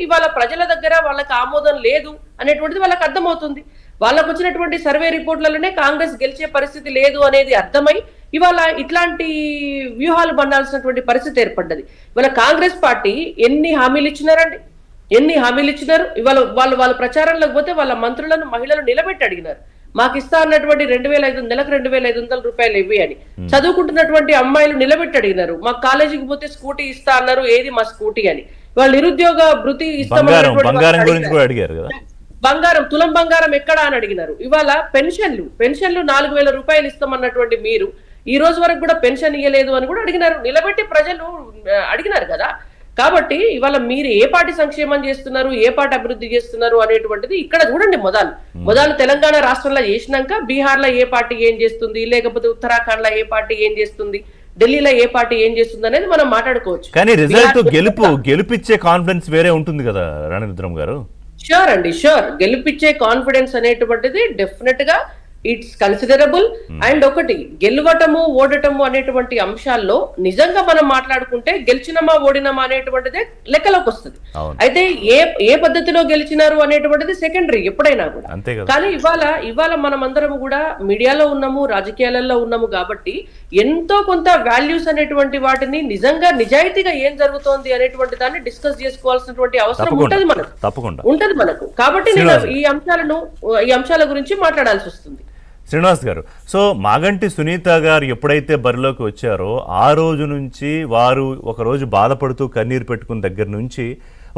ఇవాళ ప్రజల దగ్గర వాళ్ళకి ఆమోదం లేదు అనేటువంటిది వాళ్ళకి అర్థమవుతుంది. వాళ్ళకు వచ్చినటువంటి సర్వే రిపోర్ట్లలోనే కాంగ్రెస్ గెలిచే పరిస్థితి లేదు అనేది అర్థమై ఇవాళ ఇట్లాంటి వ్యూహాలు బండాల్సినటువంటి పరిస్థితి ఏర్పడ్డది. ఇవాళ కాంగ్రెస్ పార్టీ ఎన్ని హామీలు ఇచ్చినారండి, ఎన్ని హామీలు ఇచ్చినారు. ఇవాళ వాళ్ళ ప్రచారంలోకి పోతే వాళ్ళ మంత్రులను మహిళలు నిలబెట్టి అడిగినారు, మాకు ఇస్తా అన్నటువంటి 2,500 నెలకు 2,500 రూపాయలు ఇవ్వి అని. చదువుకుంటున్నటువంటి అమ్మాయిలు నిలబెట్టి అడిగినారు, మాకు కాలేజీకి పోతే స్కూటీ ఇస్తా అన్నారు, ఏది మా స్కూటీ అని. వాళ్ళు నిరుద్యోగ భృతి బంగారం తులం బంగారం ఎక్కడా అని అడిగినారు. ఇవాళ పెన్షన్లు 4,000 రూపాయలు ఇస్తామన్నటువంటి మీరు ఈ రోజు వరకు కూడా పెన్షన్ ఇవ్వలేదు అని కూడా అడిగినారు, నిలబెట్టి ప్రజలు అడిగినారు కదా. కాబట్టి ఇవాళ మీరు ఏ పార్టీ సంక్షేమం చేస్తున్నారు, ఏ పార్టీ అభివృద్ధి చేస్తున్నారు అనేటువంటిది ఇక్కడ చూడండి. మొదలు తెలంగాణ రాష్ట్రంలో చేసినాక బీహార్ లో ఏ పార్టీ ఏం చేస్తుంది, లేకపోతే ఉత్తరాఖండ్ లో ఏ పార్టీ ఏం చేస్తుంది, ఢిల్లీలో ఏ పార్టీ ఏం చేస్తుంది అనేది మనం మాట్లాడుకోవచ్చు. కానీ రిజల్ట్ గెలిపించే కాన్ఫిడెన్స్ వేరే ఉంటుంది కదా రణరుద్రం గారు. షూర్ అండి, షూర్. గెలిపించే కాన్ఫిడెన్స్ అనేటువంటిది డెఫినెట్ గా ఇట్స్ కన్సిడరబుల్. అండ్ ఒకటి గెలవటము ఓడటము అనేటువంటి అంశాల్లో నిజంగా మనం మాట్లాడుకుంటే గెలిచినమా ఓడినమా అనేటువంటిదే లెక్కలోకి వస్తుంది. అయితే ఏ పద్ధతిలో గెలిచినారు అనేటువంటిది సెకండరీ ఎప్పుడైనా కూడా. కానీ ఇవాళ మనం అందరం కూడా మీడియాలో ఉన్నాము, రాజకీయాలలో ఉన్నాము కాబట్టి ఎంతో కొంత వాల్యూస్ అనేటువంటి వాటిని నిజంగా నిజాయితీగా ఏం జరుగుతోంది అనేటువంటి దాన్ని డిస్కస్ చేసుకోవాల్సినటువంటి అవసరం ఉంటది మనకు. కాబట్టి నేను ఈ అంశాల గురించి మాట్లాడాల్సి వస్తుంది. శ్రీనివాస్ గారు, సో మాగంటి సునీత గారు ఎప్పుడైతే బరిలోకి వచ్చారో ఆ రోజు నుంచి వారు ఒకరోజు బాధపడుతూ కన్నీరు పెట్టుకున్న దగ్గర నుంచి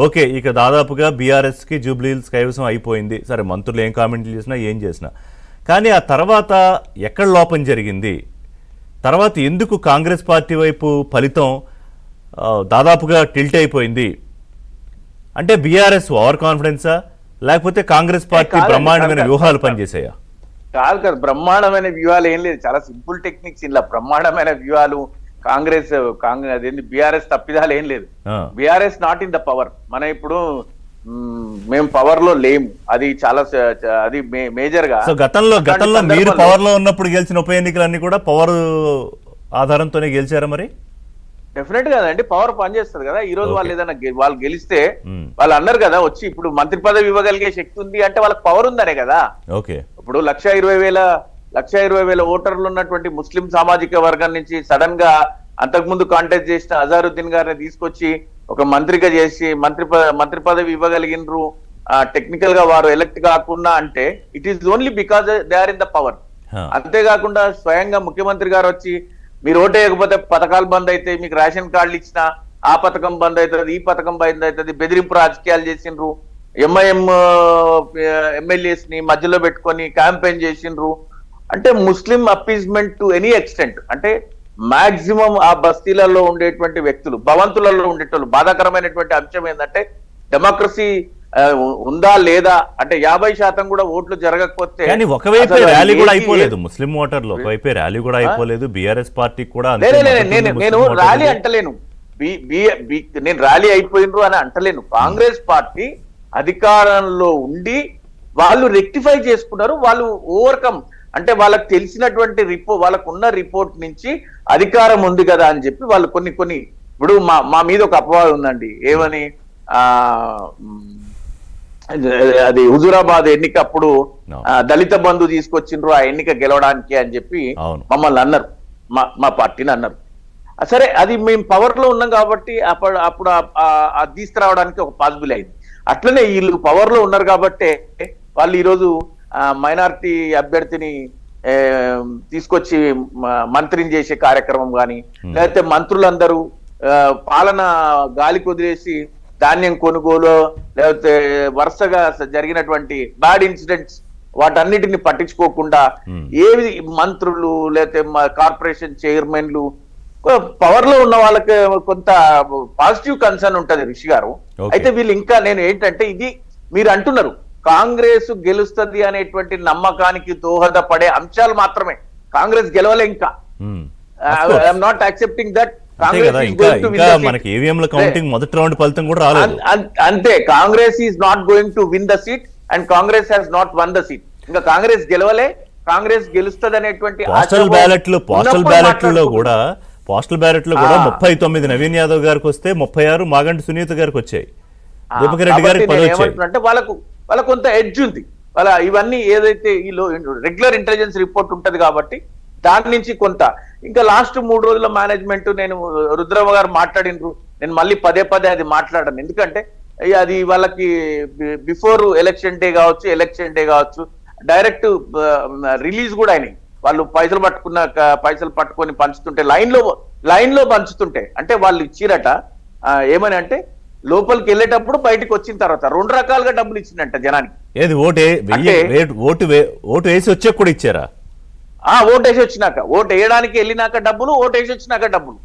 ఓకే ఇక దాదాపుగా బీఆర్ఎస్కి జూబ్లీహిల్స్ కైవసం అయిపోయింది, సరే మంత్రులు ఏం కామెంట్లు చేసినా ఏం చేసినా. కానీ ఆ తర్వాత ఎక్కడ లోపం జరిగింది, తర్వాత ఎందుకు కాంగ్రెస్ పార్టీ వైపు ఫలితం దాదాపుగా టిల్ట్ అయిపోయింది అంటే బీఆర్ఎస్ ఓవర్ కాన్ఫిడెన్సా లేకపోతే కాంగ్రెస్ పార్టీ బ్రహ్మాండమైన వ్యూహాలు పనిచేసాయా? కాదు బ్రహ్మాండమైన వ్యూహాలు ఏం లేదు, చాలా సింపుల్ టెక్నిక్స్. ఇలా బ్రహ్మాండమైన వ్యూహాలు కాంగ్రెస్ బీఆర్ఎస్ తప్పిదాలు ఏం లేదు. BRS not in the power. మనం ఇప్పుడు మేము పవర్ లో లేము, అది చాలా అది మేజర్ గా. గతంలో మీరు పవర్ లో ఉన్నప్పుడు గెలిచిన ఉప ఎన్నికలన్నీ కూడా పవర్ ఆధారంతోనే గెలిచారా? మరి డెఫినెట్ గా అండి, పవర్ పనిచేస్తుంది కదా. ఈ రోజు వాళ్ళు ఏదైనా వాళ్ళు గెలిస్తే వాళ్ళు అన్నారు కదా వచ్చి ఇప్పుడు మంత్రి పదవి ఇవ్వగలిగే శక్తి ఉంది అంటే వాళ్ళకి పవర్ ఉందనే కదా. ఇప్పుడు 1,20,000 ఓటర్లు ఉన్నటువంటి ముస్లిం సామాజిక వర్గం నుంచి సడన్ గా అంతకుముందు కాంటెస్ట్ చేసిన అజారుద్దీన్ గారిని తీసుకొచ్చి ఒక మంత్రిగా చేసి మంత్రి పదవి ఇవ్వగలిగినరు. టెక్నికల్ గా వారు ఎలక్ట్ కాకుండా అంటే it is only because they are in the power. అంతేకాకుండా స్వయంగా ముఖ్యమంత్రి గారు వచ్చి మీరు ఓటేయకపోతే పథకాలు బంద్ అయితే, మీకు రేషన్ కార్డులు ఇచ్చినా ఆ పథకం బంద్ అవుతుంది, ఈ పథకం బంద్ అవుతుంది, బెదిరింపు రాజకీయాలు చేసిండ్రు. ఎంఐఎం ఎమ్మెల్యేస్ ని మధ్యలో పెట్టుకొని క్యాంపెయిన్ చేసిండ్రు. అంటే ముస్లిం అపీజ్మెంట్ టు ఎనీ ఎక్స్టెంట్. అంటే మాక్సిమం ఆ బస్తీలలో ఉండేటువంటి వ్యక్తులు, భవంతులలో ఉండేటోళ్ళు. బాధాకరమైనటువంటి అంశం ఏంటంటే డెమోక్రసీ ఉందా లేదా అంటే 50% కూడా ఓట్లు జరగకపోతే. ఒకవైపు ర్యాలీ కూడా అయిపోలేదు, ముస్లిం ఓటర్లు ఒకవైపు ర్యాలీ కూడా అయిపోలేదు, బీఆర్ఎస్ పార్టీ కూడా. నేను ర్యాలీ అంటలేను, నేను ర్యాలీ అయిపోయినరు అని అంటలేను. కాంగ్రెస్ పార్టీ అధికారంలో ఉండి వాళ్ళు రెక్టిఫై చేసుకున్నారు, వాళ్ళు ఓవర్కమ్ అంటే వాళ్ళకి తెలిసినటువంటి వాళ్ళకు ఉన్న రిపోర్ట్ నుంచి అధికారం ఉంది కదా అని చెప్పి వాళ్ళు కొన్ని ఇప్పుడు మా మీద ఒక అపవాదం ఉందండి. ఏమని అది హుజూరాబాద్ ఎన్నికప్పుడు దళిత బంధు తీసుకొచ్చిండ్రు ఆ ఎన్నిక గెలవడానికి అని చెప్పి మమ్మల్ని అన్నారు, మా పార్టీని అన్నారు. సరే అది మేము పవర్ లో ఉన్నాం కాబట్టి అప్పుడు అది తీసుకురావడానికి ఒక పాసిబుల్ అయింది. అట్లనే వీళ్ళు పవర్ లో ఉన్నారు కాబట్టి వాళ్ళు ఈరోజు మైనారిటీ అభ్యర్థిని తీసుకొచ్చి మంత్రిని చేసే కార్యక్రమం కానీ, లేకపోతే మంత్రులందరూ పాలన గాలి కుదిరేసి ధాన్యం కొనుగోలు లేకపోతే వరుసగా జరిగినటువంటి బ్యాడ్ ఇన్సిడెంట్స్ వాటన్నిటిని పట్టించుకోకుండా ఏవి మంత్రులు లేకపోతే కార్పొరేషన్ చైర్మన్లు పవర్ లో ఉన్న వాళ్ళకి కొంత పాజిటివ్ కన్సర్న్ ఉంటది రిషి గారు. అయితే వీళ్ళు ఇంకా నేను ఏంటంటే ఇది మీరు అంటున్నారు కాంగ్రెస్ గెలుస్తుంది అనేటువంటి నమ్మకానికి దోహదపడే అంశాలు మాత్రమే. కాంగ్రెస్ గెలవలే ఇంకా. I'm not accepting that. అంతే, Congress is not going to win the seat and Congress has not won the seat. ఇంకా కాంగ్రెస్ గెలవలే, కాంగ్రెస్ గెలుస్తుంది అనేటువంటి పోస్టల్ బ్యాలెట్ లో కూడా 39 నవీన్ యాదవ్ గారికి వస్తే 36 మాగంటి సునీత గారికి వచ్చాయి. దీపక్ రెడ్డి గారికి పదవి వచ్చాయి. అంటే వాళ్ళకు కొంత ఎడ్జ్ ఉంది. వాళ్ళ ఇవన్నీ ఏదైతే ఈ రెగ్యులర్ ఇంటెలిజెన్స్ రిపోర్ట్ ఉంటది కాబట్టి దాని నుంచి కొంత ఇంకా లాస్ట్ 3 రోజుల మేనేజ్మెంట్ నేను రుద్రమ్మ గారు మాట్లాడినరు, నేను మళ్ళీ పదే అది మాట్లాడాను. ఎందుకంటే అది వాళ్ళకి బిఫోర్ ఎలక్షన్ డే కావచ్చు, ఎలక్షన్ డే కావచ్చు, డైరెక్ట్ రిలీజ్ కూడా అయినాయి. వాళ్ళు పైసలు పట్టుకొని పంచుతుంటే లైన్ లో పంచుతుంటే అంటే వాళ్ళు ఇచ్చిరట ఏమని అంటే లోపలికి వెళ్ళేటప్పుడు బయటకు వచ్చిన తర్వాత 2 రకాలుగా డబ్బులు ఇచ్చిందంట జనానికి. ఏది ఓటు వేసి వచ్చే కూడా ఇచ్చారా? ఓటు వేసి వచ్చినాక, ఓటు వేయడానికి వెళ్ళినాక డబ్బులు, ఓటు వేసి వచ్చినాక డబ్బులు.